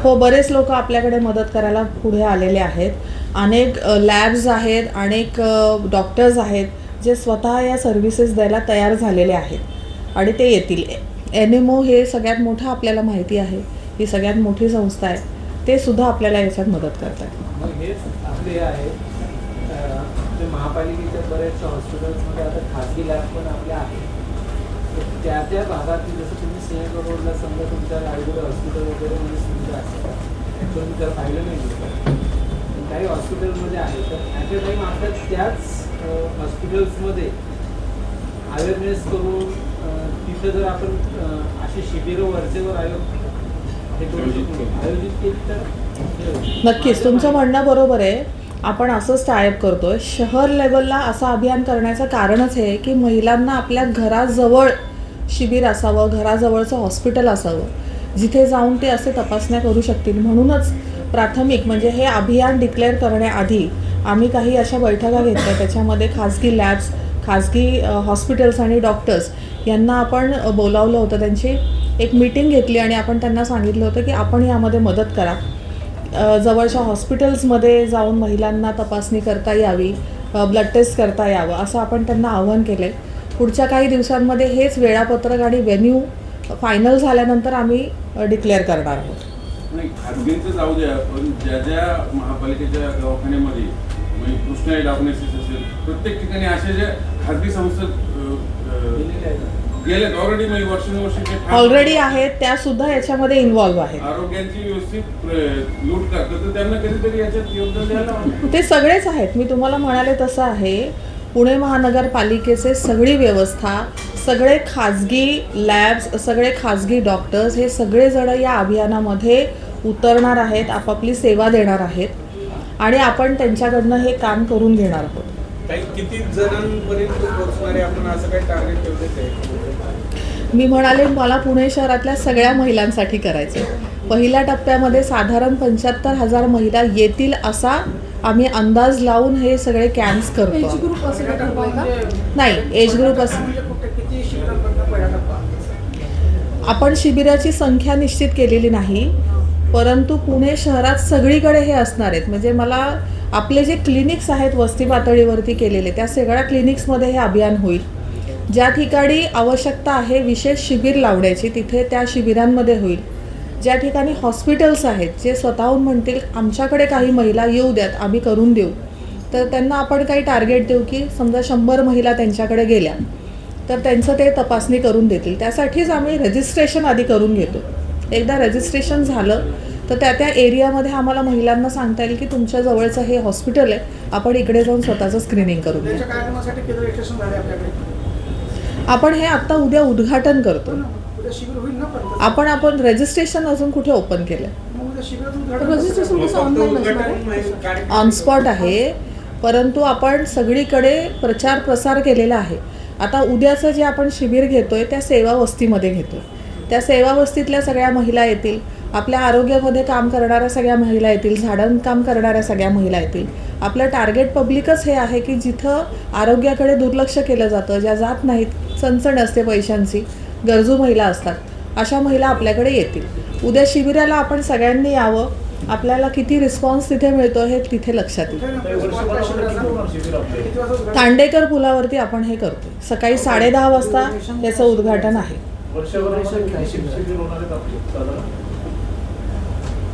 हो, बरेच लोक आपल्याकडे मदत करायला पुढे आलेले आहेत. अनेक लॅब्स आहेत, अनेक डॉक्टर्स आहेत जे स्वतः या सर्व्हिसेस द्यायला तयार झालेले आहेत आणि ते येतील. NMO हे सगळ्यात मोठं आपल्याला माहिती आहे, ही सगळ्यात मोठी संस्था आहे, ते सुद्धा आपल्याला याच्यात मदत करत आहेत. मग हेच आपले आहे ते महापालिकेच्या बऱ्याचशा हॉस्पिटल्समध्ये आता खाजगी लॅब पण आपल्या आहेत. त्या त्या भागातील जसं तुम्ही सिंहगड रोडला समजा तुमच्या रायगड हॉस्पिटल वगैरे म्हणजे सुविधा असतात, ॲक्च्युअली त्याला पाहिलं नाही गेलं. काही हॉस्पिटलमध्ये आहे तर ॲट अ टाईम आपल्या त्याच हॉस्पिटल्समध्ये अवेअरनेस करून तिथं जर आपण अशी शिबिरं वरचेवर आयोजित केली तर नक्कीच तुमचं म्हणणं बरोबर आहे. आपण असंच टायअप करतोय. शहर लेवलला असं अभियान करण्याचं कारणच हे की महिलांना आपल्या घराजवळ शिबिर असावं, घराजवळचं हॉस्पिटल असावं जिथे जाऊन ते असे तपासण्या करू शकतील. म्हणूनच प्राथमिक म्हणजे हे अभियान डिक्लेअर करण्याआधी आम्ही काही अशा बैठका घेतल्या. त्याच्यामध्ये खाजगी लॅब्स, खाजगी हॉस्पिटल्स आणि डॉक्टर्स यांना आपण बोलावलं होतं. त्यांची एक मीटिंग घेतली आणि आपण त्यांना सांगितलं होतं की आपण यामध्ये मदत करा. जवळच्या हॉस्पिटल्समध्ये जाऊन महिलांना तपासणी करता यावी, ब्लड टेस्ट करता यावं असं आपण त्यांना आवाहन केलं आहे. पुढच्या काही दिवसांमध्ये हेच वेळापत्रक आणि व्हेन्यू फायनल झाल्यानंतर आम्ही डिक्लेअर करणार आहोत. नाही, खाजगीचं जाऊ द्या, पण ज्या ज्या महापालिकेच्या दवाखान्यामध्ये म्हणजे कृष्णा डायग्नोसिस असेल, प्रत्येक ठिकाणी अशा ज्या खाजगी संस्था गेल्यात ऑलरेडी आहेत, त्या सुद्धा याच्यामध्ये इन्व्हॉल्व्ह आहेत. आरोग्याची व्यवस्थित लूट करतात तर त्यांना कधीतरी याच्यात योगदान द्यायला हवं. ते सगळेच आहेत. मी तुम्हाला म्हणाले तसं आहे. पुणे महानगरपालिकेचे सगळी व्यवस्था, सगळे खाजगी लॅब्स, सगळे खाजगी डॉक्टर्स हे सगळेजण या अभियानामध्ये उतरणार आहेत, आपापली सेवा देणार आहेत आणि आपण त्यांच्याकडनं हे काम करून घेणार आहोत. किती जणांपर्यंत पोहोचणारे आपण असं काही टार्गेट ठेवले? मी म्हणाले मला पुणे शहरातल्या सगळ्या महिलांसाठी करायचं. पहिल्या टप्प्यामध्ये साधारण 75,000 महिला येतील असा आम्ही अंदाज लावून हे सगळे कॅम्प्स करतो. नाही, एज ग्रुप आपण शिबिराची संख्या निश्चित केलेली नाही, परंतु पुणे शहरात सगळीकडे हे असणार आहेत. म्हणजे मला आपले जे क्लिनिक्स आहेत वस्ती पातळीवरती केलेले, त्या सगळ्या क्लिनिक्समध्ये हे अभियान होईल. ज्या ठिकाणी आवश्यकता आहे विशेष शिबिर लावण्याची तिथे त्या शिबिरांमध्ये होईल. ज्या ठिकाणी हॉस्पिटल्स आहेत जे स्वतःहून म्हणतील आमच्याकडे काही महिला येऊ द्यात, आम्ही करून देऊ, तर त्यांना आपण काही टार्गेट देऊ की समजा 100 महिला त्यांच्याकडे गेल्या तर त्यांचं ते तपासणी करून देतील. त्यासाठीच आम्ही रजिस्ट्रेशन आधी करून घेतो. एकदा रजिस्ट्रेशन झालं तर त्या त्या एरियामध्ये आम्हाला महिलांना सांगता येईल की तुमच्या जवळचं हे हॉस्पिटल आहे, आपण इकडे जाऊन स्वतःचं स्क्रीनिंग करून घेऊ. आपण हे आत्ता उद्या उद्घाटन करतो. आपण रजिस्ट्रेशन अजून कुठे ओपन केलं? ऑन स्पॉट आहे, परंतु आपण सगळीकडे प्रचार प्रसार केलेला आहे. आता उद्याचं जे आपण शिबिर घेतोय त्या सेवा वस्तीमध्ये घेतोय. त्या सेवा वस्तीतल्या सगळ्या महिला येतील, आपल्या आरोग्यामध्ये काम करणाऱ्या सगळ्या महिला येतील, झाडांकाम करणाऱ्या सगळ्या महिला येतील. आपलं टार्गेट पब्लिकच हे आहे की जिथं आरोग्याकडे दुर्लक्ष केलं जातं, ज्या जात नाहीत, चणचण असते पैशांची, गरजू महिला असतात, अशा महिला आपल्याकडे येतील. उद्या शिबिराला आपण सगळ्यांनी यावं. आपल्याला किती रिस्पॉन्स तिथे मिळतो हे तिथे लक्षात येईल. तांडेकर पुलावरती आपण हे करतो. सकाळी 10:30 वाजता याचं उद्घाटन आहे.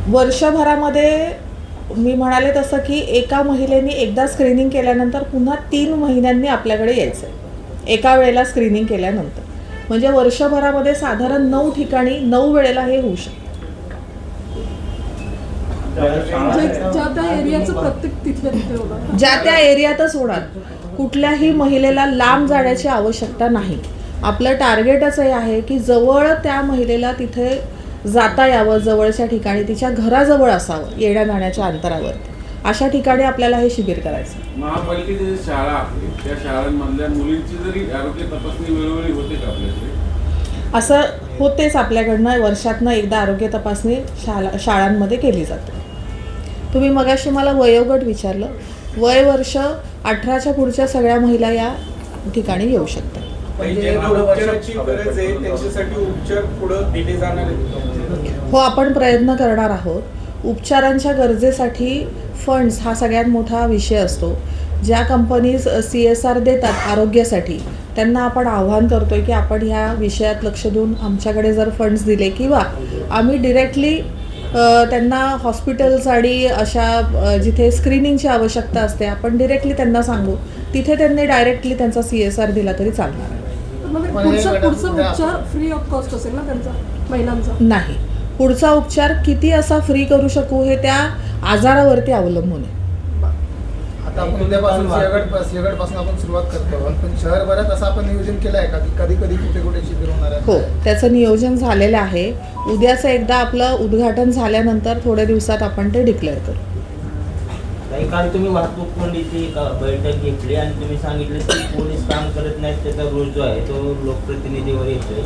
वर्षभरामध्ये मी म्हणाले तसं की एका महिलेने एकदा स्क्रीनिंग केल्यानंतर पुन्हा 3 महिन्यांनी आपल्याकडे यायचं आहे एका वेळेला स्क्रीनिंग केल्यानंतर. म्हणजे वर्षभरामध्ये साधारण 9 ठिकाणी 9 वेळेला हे होऊ शकतं. ज्या त्या एरियातच होणार. कुठल्याही महिलेला लांब जाण्याची आवश्यकता नाही. आपलं टार्गेटच हे आहे की जवळ त्या महिलेला तिथे जाता यावं, जवळच्या ठिकाणी तिच्या घराजवळ असावं, येण्या जाण्याच्या अंतरावर. अशा ठिकाणी आपल्याला हे शिबिर करायचं. महापालिकेच्या शाळा आहेत त्या शाळांमधल्या मुलींची जरी आरोग्य तपासणी वेळोवेळी होते का आपल्याकडे? असं होतेच आपल्याकडनं. वर्षातनं एकदा आरोग्य तपासणी शाळांमध्ये केली जाते. तुम्ही मगाशी मला वयोगट विचारलं. वय वर्ष 18च्या पुढच्या सगळ्या महिला या ठिकाणी येऊ शकतात. म्हणजे ज्यांना उपचाराची गरज आहे त्यांच्यासाठी उपचार पुढे दिले जाणार आहेत. हो, आपण प्रयत्न करणार आहोत. उपचारांच्या गरजेसाठी फंड्स हा सगळ्यात मोठा विषय असतो. ज्या कंपनीज CSR देतात आरोग्यासाठी त्यांना आपण आव्हान करतो आहे की आपण ह्या विषयात लक्ष देऊन आमच्याकडे जर फंड्स दिले किंवा आम्ही डिरेक्टली त्यांना हॉस्पिटल्स आणि अशा जिथे स्क्रीनिंगची आवश्यकता असते आपण डिरेक्टली त्यांना सांगू, तिथे त्यांनी डायरेक्टली त्यांचा CSR दिला तरी चालणार आहे. मग पुढचा उपचार फ्री ऑफ कॉस्ट असेल ना त्यांचा, महिलांचा? नाही, पुढचा उपचार किती असा फ्री करू शकू हे त्या आजारावरती अवलंबून आहे. आता आपण उद्यापासून सिंहगडपासून आपण सुरुवात करतो, पण शहरभरात असं आपण नियोजन केलं आहे का की कधी कधी कुठे कुठे शिबिर होणार आहे? हो, त्याचं नियोजन झालेलं आहे. उद्याचं एकदा आपलं उद्घाटन झाल्यानंतर थोड्या दिवसात आपण ते डिक्लेअर करू. काही काळ तुम्ही वाहतूक कोंडीची बैठक घेतली आणि तुम्ही सांगितलं की पोलीस काम करत नाहीत, त्याचा रोज जो आहे तो लोकप्रतिनिधीवर येतोय.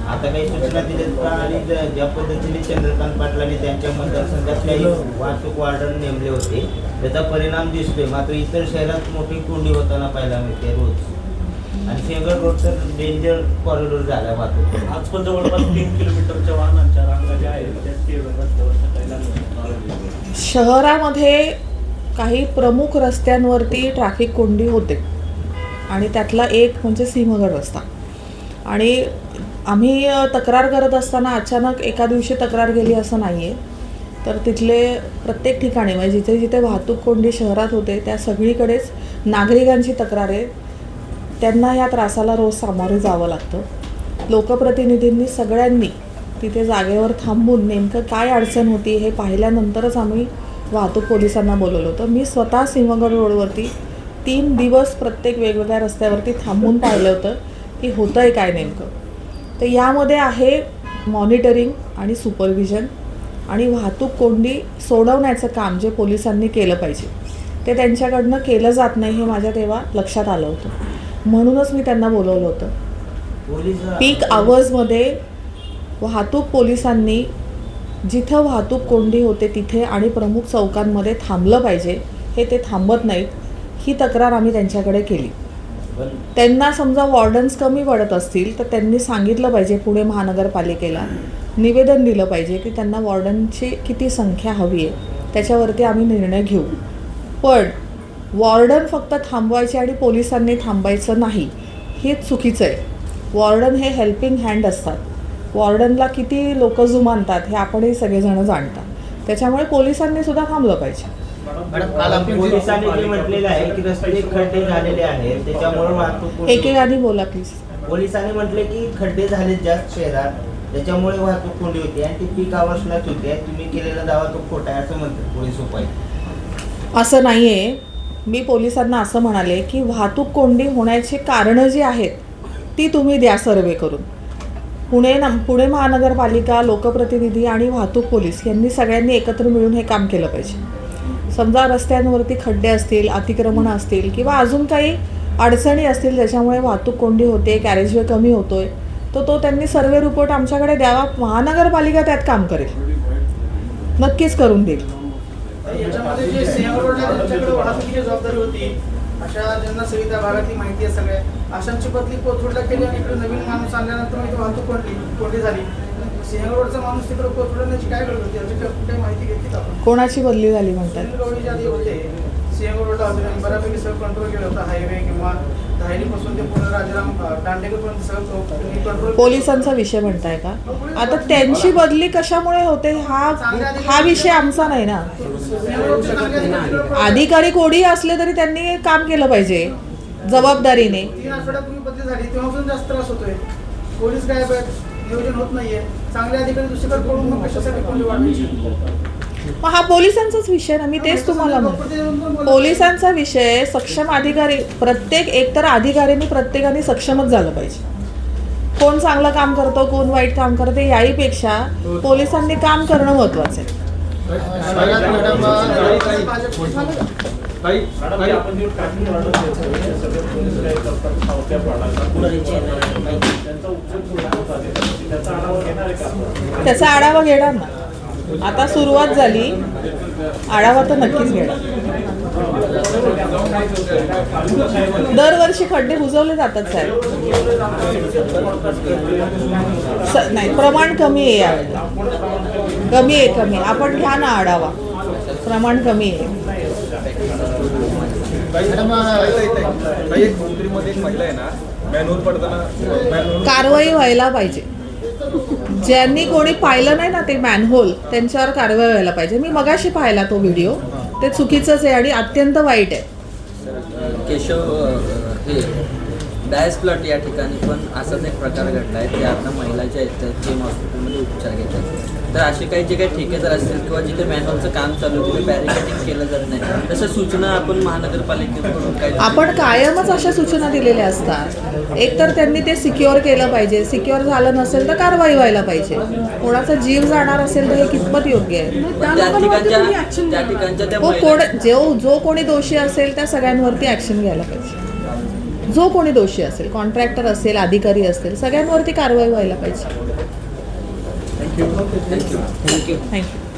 आता काही सूचना दिल्यात का? आणि ज्या पद्धतीने चंद्रकांत पाटलांनी त्यांच्या मतदारसंघात काही वाहतूक वॉर्डन नेमले होते त्याचा परिणाम दिसतोय. मात्र इतर शहरात मोठी कोंडी होताना पाहायला मिळते रोज. आणि सिंहगड रोड तर डेंजर कॉरिडॉर झाला वाहतूक. आज पण जवळपास 3 किलोमीटरच्या वाहनांच्या रांगा ज्या आहेत त्या रस्त्यावर सकाळी शहरामध्ये काही प्रमुख रस्त्यांवरती ट्रॅफिक कोंडी होते आणि त्यातला एक म्हणजे सिंहगड रस्ता. आणि आम्ही तक्रार करत असताना अचानक एका दिवशी तक्रार गेली असं नाही आहे. तर तिथले प्रत्येक ठिकाणी म्हणजे जिथे जिथे वाहतूक कोंडी शहरात होते त्या सगळीकडेच नागरिकांची तक्रार आहे. त्यांना या त्रासाला रोज सामोरे जावं लागतं. लोकप्रतिनिधींनी सगळ्यांनी तिथे जागेवर थांबून नेमकं काय अडचण होती हे पाहिल्यानंतरच आम्ही वाहतूक पोलिसांना बोलवलं होतं. मी स्वतः सिंहगड रोडवरती 3 दिवस प्रत्येक वेगवेगळ्या रस्त्यावरती थांबून पाहिलं होतं की होतं आहे काय नेमकं. तर यामध्ये आहे मॉनिटरिंग आणि सुपरविजन आणि वाहतूक कोंडी सोडवण्याचं काम जे पोलिसांनी केलं पाहिजे ते त्यांच्याकडनं केलं जात नाही हे माझ्या तेव्हा लक्षात आलं होतं. म्हणूनच मी त्यांना बोलवलं होतं. पीक आवर्समध्ये वाहतूक पोलिसांनी जिथं वाहतूक कोंडी होते तिथे आणि प्रमुख चौकांमध्ये थांबलं पाहिजे, हे ते थांबत नाहीत. ही तक्रार आम्ही त्यांच्याकडे केली. त्यांना समजा वॉर्डन्स कमी पडत असतील तर त्यांनी सांगितलं पाहिजे, पुणे महानगरपालिकेला निवेदन दिलं पाहिजे की त्यांना वॉर्डनची किती संख्या हवी आहे, त्याच्यावरती आम्ही निर्णय घेऊ. पण वॉर्डन फक्त थांबवायचे आणि पोलिसांनी थांबायचं नाही हे चुकीचं आहे. वॉर्डन हे हेल्पिंग हँड असतात. वॉर्डनला किती लोक जुमानतात हे आपणही सगळेजण जाणतात. त्याच्यामुळे पोलिसांनी सुद्धा थांबलं पाहिजे. पोलिसांनी जे म्हटलेलं आहे की रस्ते खड्डे झालेले आहेत त्याच्यामुळे वाहतूक. एकेकाने बोला प्लीज. पोलिसांनी म्हटले की खड्डे झाले जास्त शहरात त्याच्यामुळे वाहतूक कोंडी होती आणि ती पीक आवर्सलाच होते. तुम्ही केलेला दावा तो खोटा आहे असं म्हणतात पोलीस उपाय. असं नाही आहे. मी पोलिसांना असं म्हणाले की वाहतूक कोंडी होण्याची कारणं जी आहेत ती तुम्ही द्या सर्वे करून. पुणे महानगरपालिका, लोकप्रतिनिधी आणि वाहतूक पोलीस यांनी सगळ्यांनी एकत्र मिळून हे काम केलं पाहिजे. समजा रस्त्यांवरती खड्डे असतील, अतिक्रमणं असतील किंवा अजून काही अडचणी असतील ज्याच्यामुळे वाहतूक कोंडी होते, कॅरेजवे कमी होतोय, तर तो त्यांनी सर्वे रिपोर्ट आमच्याकडे द्यावा. महानगरपालिका त्यात काम करेल, नक्कीच करून देईल. याच्यामध्ये जे सिंहगडला त्यांच्याकडे वाहतुकीची जबाबदारी होती, अशा ज्यांना सुविधा भागातली माहिती आहे सगळ्या अशांची बदली कोथरूडला केली आणि इकडे नवीन माणूस आणल्यानंतर इथे वाहतूक कोंडी झाली. सिंहगडचा माणूस तिकडे कोथरूडण्याची काय करत होती याची काही माहिती घेतली आपण? कोणाची बदली झाली म्हणतात? गवळी ज्या होते सिंहगडला होते बऱ्यापैकी सगळं कंट्रोल केलं होतं. हायवे किंवा धायरीपासून ते पुणे राजाराम दांडेकरपर्यंत सगळं कंट्रोल. पोलिसांचा विषय म्हणताय का? आता त्यांची बदली कशामुळे होते हा विषय आमचा नाही ना. अधिकारी कोणी असले तरी त्यांनी काम केलं पाहिजे जबाबदारीने. 3 आठवड्यात तुम्ही बदली झाली तेव्हापासून जास्त त्रास होतोय. पोलीस काय नियोजन होत नाहीये. चांगले अधिकारी दुसरीकडे पडून मग कशासाठी कोणी वाढवायची? मग हा पोलिसांचाच विषय ना. मी तेच तुम्हाला म्हणतो, पोलिसांचा विषय. सक्षम अधिकारी प्रत्येक एकतर अधिकाऱ्यांनी प्रत्येकाने सक्षमच झालं पाहिजे. कोण चांगलं काम करतो कोण वाईट काम करतो याहीपेक्षा पोलिसांनी काम करणं महत्वाचं आहे. त्याचा आढावा घेणार ना. आता सुरुवात झाली, आढावा तर नक्कीच घेणार. दरवर्षी खड्डे बुजवले जातात साहेब. नाही, प्रमाण कमी आहे यावेळेला. कमी. आपण घ्या ना आढावा. प्रमाण कमी आहे. एक महिला आहे ना मॅन्युअल पडताना कारवाई व्हायला पाहिजे. ज्यांनी कोणी पाहिलं नाही ना ते मॅनहोल, त्यांच्यावर कारवाई व्हायला पाहिजे. मी मगाशी पाहिला तो व्हिडिओ. ते चुकीचंच आहे आणि अत्यंत वाईट आहे. केशव हे डायस प्लॉट या ठिकाणी पण असाच एक प्रकार घडला आहे की आता महिला ज्या आहेत जेम हॉस्पिटलमध्ये उपचार घेतात. तर असे काही जे काही ठेकेदार असतील किंवा जिथे मॅनहोलचं काम चालू आहे तिथे बॅरिकेडिंग केलं जात नाही, तशा सूचना आपण महानगरपालिकेकडून काही आपण कायमच अशा सूचना दिलेल्या असतात. एकतर त्यांनी ते सिक्युअर केलं पाहिजे. सिक्युअर झालं नसेल तर कारवाई व्हायला पाहिजे. कोणाचा जीव जाणार असेल तर हे कितपत योग्य आहे. त्या ठिकाणच्या त्या जो कोणी दोषी असेल त्या सगळ्यांवरती ॲक्शन घ्यायला पाहिजे. जो कोणी दोषी असेल, कॉन्ट्रॅक्टर असेल, अधिकारी असतील, सगळ्यांवरती कारवाई व्हायला पाहिजे. थँक्यू. थँक्यू.